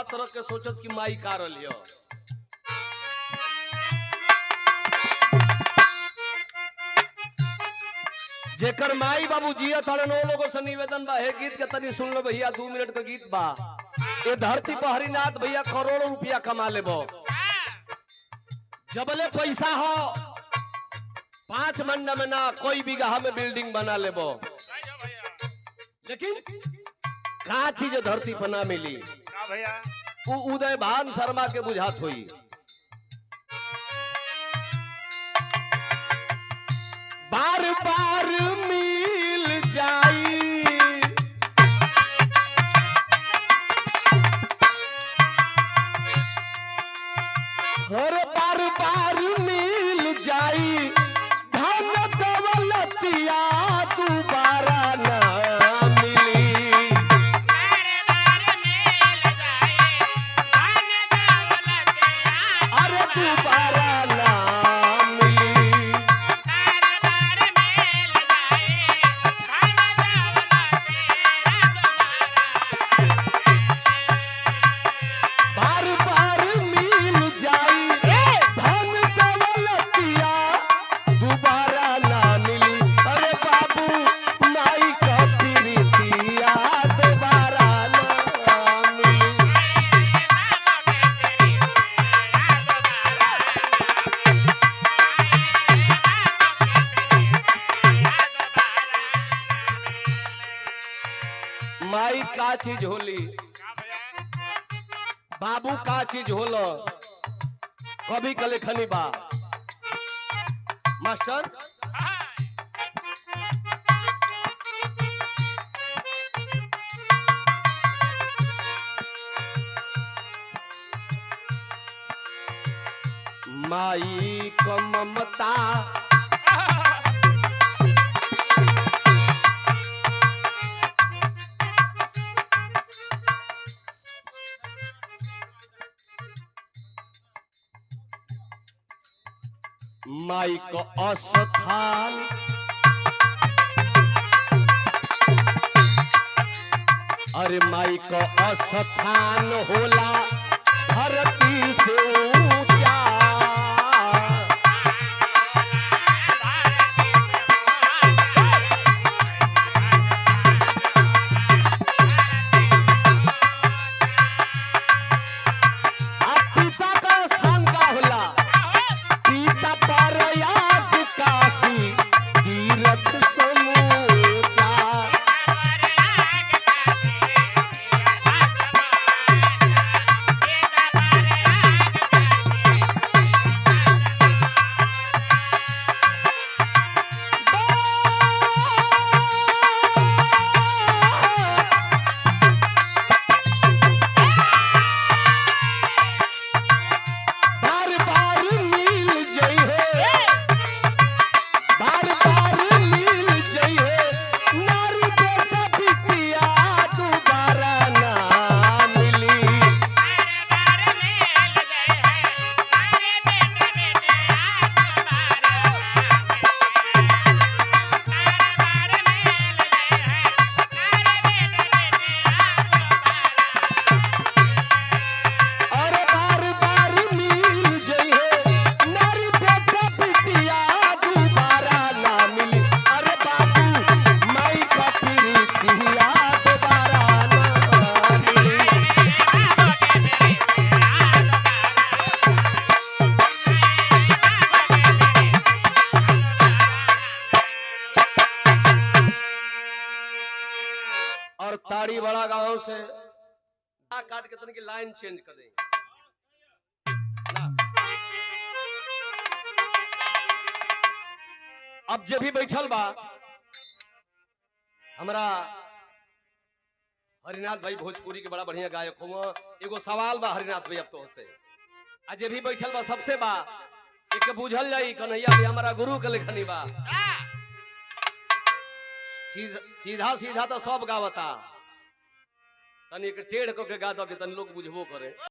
हाथ रख के सोचस कि माई का रलियो। जेकर माई बाबू जिया थारे नो लोगों से निवेदन बा, हे गीत के तनी सुन लो भैया, 2 मिनट का गीत बा। ये धरती पर हरिनाथ भैया करोड़ों रुपया कमा लेबो, जबले पैसा हो 5 महीना में ना कोई बीघा में बिल्डिंग बना लेबो, लेकिन का चीज धरती पर ना मिली वो उदय भान शर्मा के बुझात हुई। बार बार मिल जाई हर बार बार मिल जाई धन दौलतिया दोबारा ना मिली। अरे दोबारा ना मिली। बार बार मिल जाई धन दौलतिया दोबारा ना मिली। अरे बाबू माई का प्रीतिया दोबारा ना मिली। माई का चीज होली, बाबू का चीज होलो, कभी कले खनी बा मास्टर। माई को ममता माई को अस्थान, अरे माई को अस्थान होला धरती से ऊंचा। अब पिता का स्थान का होला, पिता पर याद काशी तीरथ समूचा। बार बार मिल जई है, बार बार मिल जई है नारी बेटा बिटिया दोबारा ना मिली। अरे बार बार मिल जई है नारी बेटा बिटिया दोबारा ना मिली। अरे बाबू माई का प्रीतिया दोबारा ना मिली। और ताड़ी बड़ा गांव से काट के तन की लाइन चेंज कर दें ना। अब जब भी बैठल बा हमारा हरिनाथ भाई भोजपुरी के बड़ा बढ़िया गायक हो, एगो सवाल बा हरिनाथ भाई अब तो से आज भी बैठल बा सबसे बा एक बुझल जाई कन्हैया भी हमारा गुरु के लेखनी बा। सीधा सीधा तो सब गावता, तनी एक टेढ़ को के गा दो कि तन लोग बुझबो करे।